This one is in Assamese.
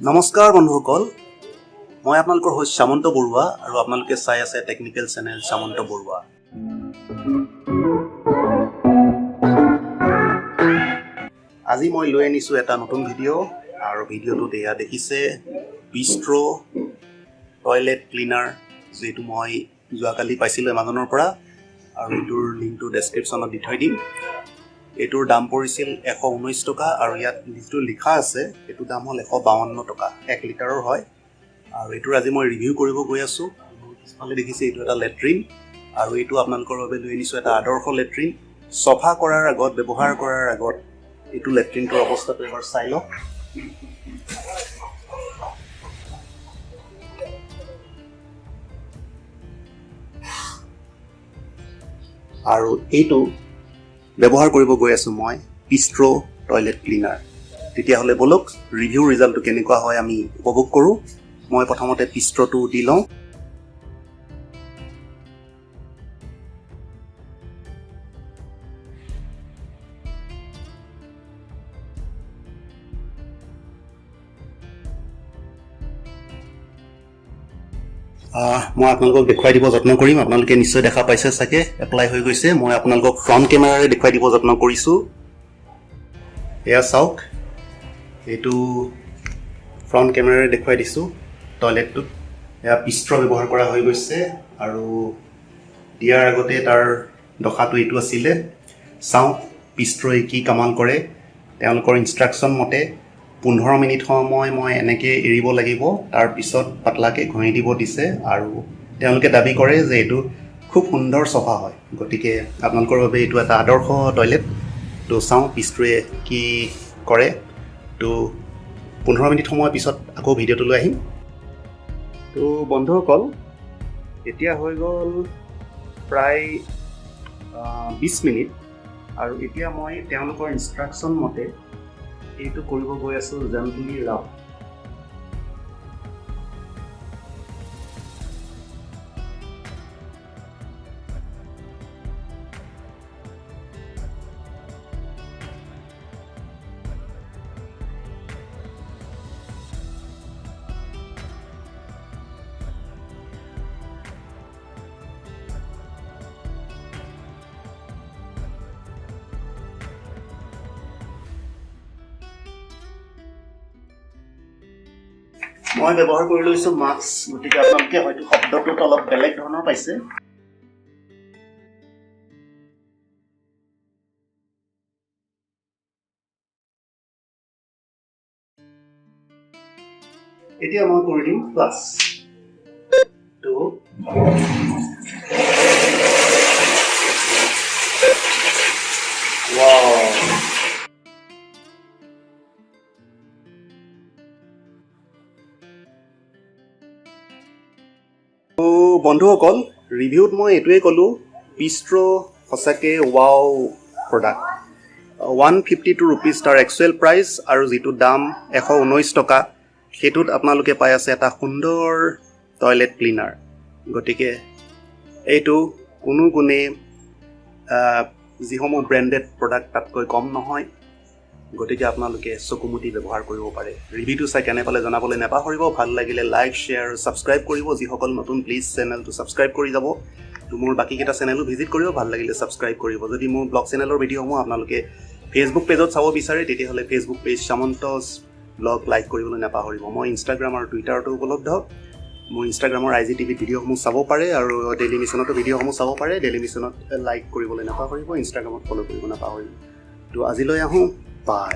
নমস্কাৰ বন্ধুসকল, মই আপোনালোকৰ হোষ্ট সামন্ত বৰুৱা আৰু আপোনালোকে চাই আছে টেকনিকেল চেনেল সামন্ত বৰুৱা। আজি মই লৈ আনিছোঁ এটা নতুন ভিডিঅ' আৰু ভিডিঅ'টোত এয়া দেখিছে বিষ্ট্ৰ' টয়লেট ক্লিনাৰ, যিটো মই যোৱাকালি পাইছিলোঁ এমাজনৰ পৰা আৰু এইটোৰ লিংকটো ডেছক্ৰিপশ্যনত দি থৈ দিম। এইটোৰ দাম পৰিছিল 119 টকা আৰু ইয়াত যিটো লিখা আছে এইটো দাম হ'ল 152 টকা, 1 লিটাৰৰ হয়। আৰু এইটোৰ আজি মই ৰিভিউ কৰিব গৈ আছোঁ। পিছফালে দেখিছে এইটো এটা লেট্ৰিন আৰু এইটো আপোনালোকৰ বাবে লৈ আনিছোঁ এটা আদৰ্শ লেট্ৰিন। চফা কৰাৰ আগত, ব্যৱহাৰ কৰাৰ আগত এইটো লেট্ৰিনটোৰ অৱস্থাটো এবাৰ চাই লওক। আৰু এইটো ব্যৱহাৰ কৰিব গৈ আছোঁ মই বিষ্ট্ৰ' টয়লেট ক্লিনাৰ। তেতিয়াহ'লে বলক ৰিভিউ ৰিজাল্টটো কেনেকুৱা হয় আমি উপভোগ কৰোঁ। মই প্ৰথমতে বিষ্ট্ৰ'টো দি লওঁ। মই আপোনালোকক দেখুৱাই দিব যত্ন কৰিম। আপোনালোকে নিশ্চয় দেখা পাইছে চাগে, এপ্লাই হৈ গৈছে। মই আপোনালোকক ফ্ৰণ্ট কেমেৰাৰে দেখুৱাই দিব যত্ন কৰিছোঁ। এয়া চাওক, এইটো ফ্ৰণ্ট কেমেৰাৰে দেখুৱাই দিছোঁ টয়লেটটোত। এয়া বিষ্ট্ৰ' ব্যৱহাৰ কৰা হৈ গৈছে আৰু দিয়াৰ আগতে তাৰ দশাটো এইটো আছিলে। চাওঁ বিষ্ট্ৰ'ই কি কামাল কৰে। তেওঁলোকৰ ইনষ্ট্ৰাকশ্যন মতে 15 মিনিট সময় মই এনেকৈ এৰিব লাগিব, তাৰপিছত পাতলাকৈ ঘঁহি দিব দিছে আৰু তেওঁলোকে দাবী কৰে যে এইটো খুব সুন্দৰ চফা হয়। গতিকে আপোনালোকৰ বাবে এইটো এটা আদৰ্শ টয়লেট। তো চাওঁ বিষ্ট্ৰ'য়ে কি কৰে। তো 15 মিনিট সময়ৰ পিছত আকৌ ভিডিঅ'টোলৈ আহিম। তো বন্ধুসকল, এতিয়া হৈ গ'ল প্ৰায় 20 মিনিট আৰু এতিয়া মই তেওঁলোকৰ ইনষ্ট্ৰাকশ্যন মতে এইটো কৰিব গৈ আছোঁ জেণ্টলি ৰাব। মই ব্যৱহাৰ কৰি লৈছোঁ মাস্ক, গতিকে আপোনালোকে হয়তো শব্দটোত অলপ বেলেগ ধৰণৰ পাইছে। এতিয়া মই কৰি দিম প্লাছ টু। বন্ধুসকল, ৰিভিউত মই এইটোৱে ক'লোঁ, বিষ্ট্ৰ' সঁচাকৈ ৱাও প্ৰডাক্ট। 152 ৰুপিজ তাৰ একচুৱেল প্ৰাইচ আৰু যিটো দাম 119 টকা, সেইটোত আপোনালোকে পাই আছে এটা সুন্দৰ টয়লেট ক্লিনাৰ। গতিকে এইটো কোনো গুণেই যিসমূহ ব্ৰেণ্ডেড প্ৰডাক্ট তাতকৈ কম নহয়। গতিকে আপোনালোকে চকুমুটি ব্যৱহাৰ কৰিব পাৰে। ৰিভিউটো চাই কেনে পালে জনাবলৈ নাপাহৰিব। ভাল লাগিলে লাইক, শ্বেয়াৰ, ছাবস্ক্ৰাইব কৰিব। যিসকল নতুন প্লিজ চেনেলটো ছাবস্ক্ৰাইব কৰি যাব। তো মোৰ বাকীকেইটা চেনেলো ভিজিট কৰিব। ভাল লাগিলে ছাবস্ক্ৰাইব কৰিব। যদি মোৰ ব্লগ চেনেলৰ ভিডিঅ'সমূহ আপোনালোকে ফেচবুক পেজত চাব বিচাৰে, তেতিয়াহ'লে ফেচবুক পেজ সামন্তজ ব্লগ লাইক কৰিবলৈ নাপাহৰিব। মই ইনষ্টাগ্ৰাম আৰু টুইটাৰতো উপলব্ধ। মোৰ ইনষ্টাগ্ৰামৰ IGTV ভিডিঅ'সমূহ চাব পাৰে আৰু ডেইলি মিছনতো ভিডিঅ'সমূহ চাব পাৰে। ডেইলি মিছনত লাইক কৰিবলৈ নাপাহৰিব, ইনষ্টাগ্ৰামত ফ'ল' কৰিব নাপাহৰিব। তো আজিলৈ আহোঁ, বাই।